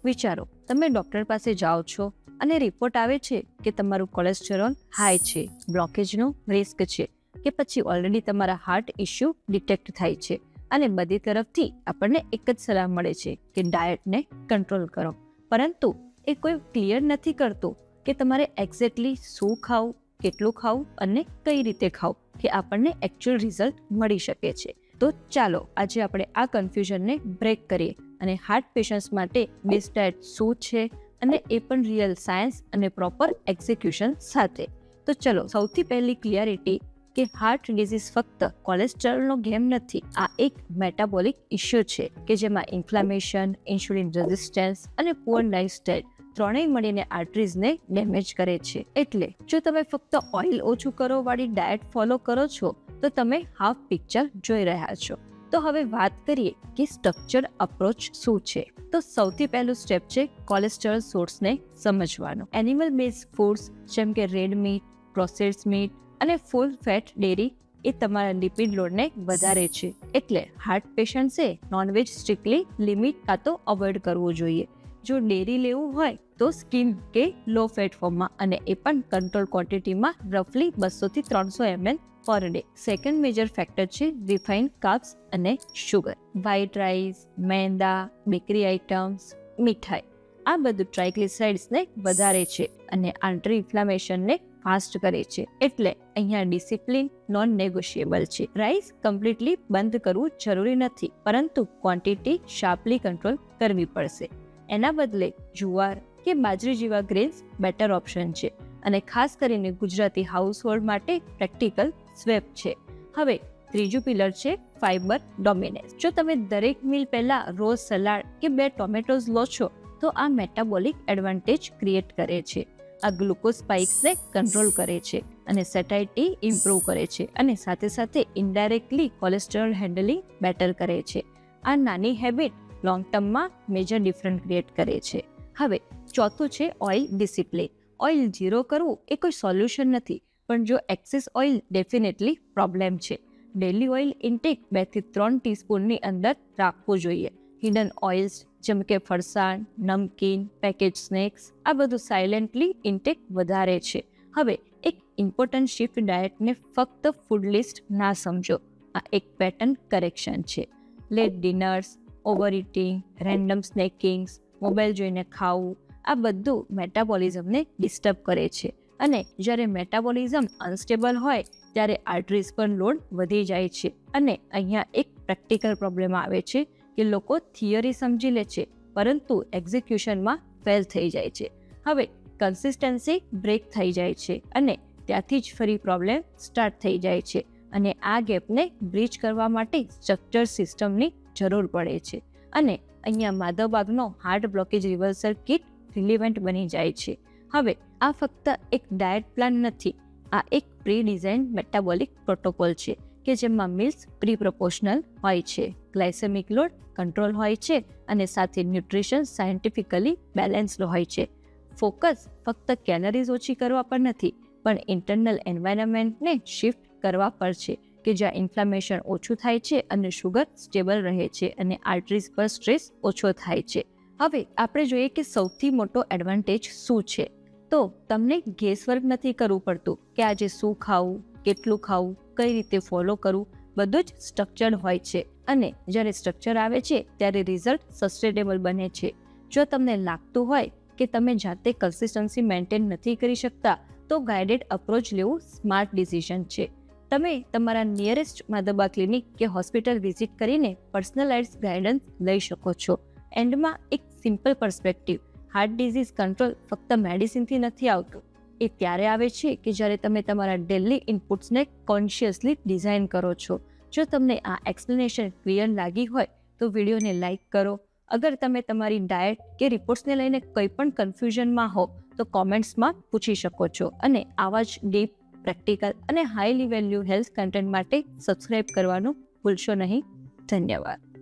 વિચારો, તમે ડૉક્ટર પાસે જાઓ છો અને રિપોર્ટ આવે છે કે તમારું કોલેસ્ટેરોલ હાઈ છે, બ્લોકેજનો રિસ્ક છે, કે પછી ઓલરેડી તમારા હાર્ટ ઇસ્યુ ડિટેક્ટ થાય છે અને બધી તરફથી આપણને એક જ સલાહ મળે છે કે ડાયટને કંટ્રોલ કરો. પરંતુ એ કોઈ ક્લિયર નથી કરતું કે તમારે એક્ઝેક્ટલી શું ખાવું, કેટલું ખાવું અને કઈ રીતે ખાવું કે આપણને એકચ્યુઅલ રિઝલ્ટ મળી શકે છે. તો ચાલો આજે આપણે આ કન્ફ્યુઝનને બ્રેક કરીએ અને હાર્ટ પેશન્ટ્સ માટે બેસ્ટ ડાયટ શું છે અને એ પણ રિયલ સાયન્સ અને પ્રોપર એક્ઝિક્યુશન સાથે. તો ચલો, સૌથી પહેલી ક્લિયરિટી કે હાર્ટ ડિઝીઝ ફક્ત કોલેસ્ટ્રોલનો ગેમ નથી. આ એક મેટાબોલિક ઇશ્યુ છે કે જેમાં ઇન્ફ્લામેશન, ઇન્સ્યુલિન રેઝિસ્ટન્સ અને પુઅર લાઇફસ્ટાઇલ ત્રણેય મળીને આર્ટરીઝને ડેમેજ કરે છે. એટલે જો તમે ફક્ત ઓઇલ ઓછું કરો વાળી ડાયટ ફોલો કરો છો તો તમે હાફ પિક્ચર જોઈ રહ્યા છો. તો હવે વાત કરીએ કે સ્ટ્રક્ચર્ડ અપ્રોચ શું છે. તો સૌથી પહેલું સ્ટેપ છે કોલેસ્ટ્રોલ સોર્સને સમજવાનો. એનિમલ બેઝ ફૂડ્સ જેમ કે રેડ મીટ, પ્રોસેસ્ડ મીટ અને ફૂલ ફેટ ડેરી એ તમારા લિપિડ લોડને વધારે છે. એટલે હાર્ટ પેશન્ટ્સે નોનવેજ સ્ટ્રિક્ટલી લિમિટ કાં તો અવોઇડ કરવું જોઈએ. જો ડેરી લેવું હોય તો સ્કીમ કે લો ફેટ ફોર્મમાં, અને એ પણ કંટ્રોલ ક્વોન્ટિટીમાં, રફલી 200 થી 300 ml પર ડે. સેકન્ડ મેજર ફેક્ટર છે રિફાઇન્ડ કાર્બ્સ અને sugar. White rice, maida, bakery items, મીઠાઈ, આ બધું ટ્રાઇગ્લિસરાઇડ્સને વધારે છે અને આર્ટરી ઇન્ફ્લામેશનને ફાસ્ટ કરે છે. એટલે અહીંયા ડિસિપ્લિન નોન નેગોશિયેબલ છે. રાઈસ કમ્પ્લીટલી બંધ કરવું જરૂરી નથી, પરંતુ ક્વોન્ટિટી શાર્પલી કંટ્રોલ કરવી પડશે. એના બદલે જુવાર કે બાજરી જેવા ગ્રેન્સ બેટર ઓપ્શન છે અને ખાસ કરીને ગુજરાતી હાઉસહોલ્ડ માટે પ્રેક્ટિકલ સ્વેપ છે. હવે ત્રીજું પિલર છે ફાઇબર ડોમિનેન્સ. જો તમે દરેક મીલ પહેલા રોજ સલાડ કે 2 ટોમેટોઝ લો છો તો આ મેટાબોલિક એડવાન્ટેજ ક્રિએટ કરે છે. આ ગ્લુકોઝ સ્પાઇક્સને કંટ્રોલ કરે છે અને સેટાઇટી ઇમ્પ્રૂવ કરે છે અને સાથે સાથે ઇનડાયરેક્ટલી કોલેસ્ટ્રોલ હેન્ડલિંગ બેટર કરે છે. આ નાની હેબિટ લોંગ ટર્મમાં મેજર ડિફરન્સ ક્રિએટ કરે છે. હવે ચોથું છે ઓઇલ ડિસિપ્લિન. ઓઇલ ઝીરો કરવું એ કોઈ સોલ્યુશન નથી, પણ જો એક્સેસ ઓઇલ ડેફિનેટલી પ્રોબ્લેમ છે. ડેલી ઓઇલ ઇન્ટેક 2 થી 3 ટીસ્પૂનની અંદર રાખવું જોઈએ. હિડન ઓઇલ્સ જેમ કે ફરસાણ, નમકીન, પેકેજ સ્નેક્સ, આ બધું સાયલેન્ટલી ઇન્ટેક વધારે છે. હવે એક ઇમ્પોર્ટન્ટ શિફ્ટ, ડાયટને ફક્ત ફૂડ લિસ્ટ ના સમજો. આ એક પેટર્ન કરેક્શન છે. Late dinners, over eating, random snackings, mobile જોઈને ખાવું, આ બધું મેટાબોલિઝમને ડિસ્ટર્બ કરે છે. અને જ્યારે મેટાબોલિઝમ અનસ્ટેબલ હોય ત્યારે આર્ટરીઝ પર લોડ વધી જાય છે. અને અહીંયા એક પ્રેક્ટિકલ પ્રોબ્લેમ આવે છે કે લોકો થિયરી સમજી લે છે પરંતુ એક્ઝિક્યુશનમાં ફેલ થઈ જાય છે. હવે કન્સિસ્ટન્સી બ્રેક થઈ જાય છે અને ત્યાંથી જ ફરી પ્રોબ્લેમ સ્ટાર્ટ થઈ જાય છે. અને આ ગેપને બ્રિજ કરવા માટે સ્ટ્રક્ચર સિસ્ટમની જરૂર પડે છે. અને અહીંયા માધવબાગનો heart blockage reversal kit relevant બની જાય છે. હવે આ ફક્ત એક ડાયટ પ્લાન નથી, આ એક પ્રી ડિઝાઇન મેટાબોલિક પ્રોટોકોલ છે કે જેમાં મિલ્સ પ્રી પ્રોપોર્શનલ હોય છે, ગ્લાયસેમિક લોડ કંટ્રોલ હોય છે અને સાથે ન્યુટ્રિશન સાયન્ટિફિકલી બેલેન્સ્ડ હોય છે. ફોકસ ફક્ત કેલરીઝ ઓછી કરવા પર નથી, પણ ઇન્ટરનલ એન્વાયરમેન્ટને શિફ્ટ કરવા પર છે કે જ્યાં ઇન્ફ્લામેશન ઓછું થાય છે અને શુગર સ્ટેબલ રહે છે અને આર્ટરીઝ પર સ્ટ્રેસ ઓછો થાય છે. હવે આપણે જોઈએ કે સૌથી મોટો એડવાન્ટેજ શું છે. તો તમને ગેસવર્ક નથી કરવું પડતું કે આજે શું ખાવું, કેટલું ખાવું, કઈ રીતે ફોલો કરવું, બધું જ સ્ટ્રક્ચર્ડ હોય છે. અને જ્યારે સ્ટ્રક્ચર આવે છે ત્યારે રિઝલ્ટ સસ્ટેનેબલ બને છે. જો તમને લાગતું હોય કે તમે જાતે કન્સિસ્ટન્સી મેન્ટેન નથી કરી શકતા તો ગાઇડેડ અપ્રોચ લેવું સ્માર્ટ ડિસિઝન છે. તમે તમારા નિયરેસ્ટ માધવબાગ ક્લિનિક કે હોસ્પિટલ વિઝિટ કરીને પર્સનલાઇઝ્ડ ગાઈડન્સ લઈ શકો છો. એન્ડમાં એક simple perspective, heart disease control ફક્ત મેડિસિનથી નથી આવતું. એ ત્યારે આવે છે કે જ્યારે તમે તમારા ડેલી ઇનપુટ્સને કોન્શિયસલી ડિઝાઇન કરો છો. જો તમને આ એક્સપ્લેનેશન ક્લિયર લાગી હોય તો વિડીયોને લાઇક કરો. અગર તમે તમારી ડાયટ કે રિપોર્ટ્સને લઈને કંઈ પણ કન્ફ્યુઝનમાં હો તો કોમેન્ટ્સમાં પૂછી શકો છો. અને આવા જ ડીપ, પ્રેક્ટિકલ અને હાઈલી વેલ્યુ હેલ્થ કન્ટેન્ટ માટે સબસ્ક્રાઇબ કરવાનું ભૂલશો નહીં. ધન્યવાદ.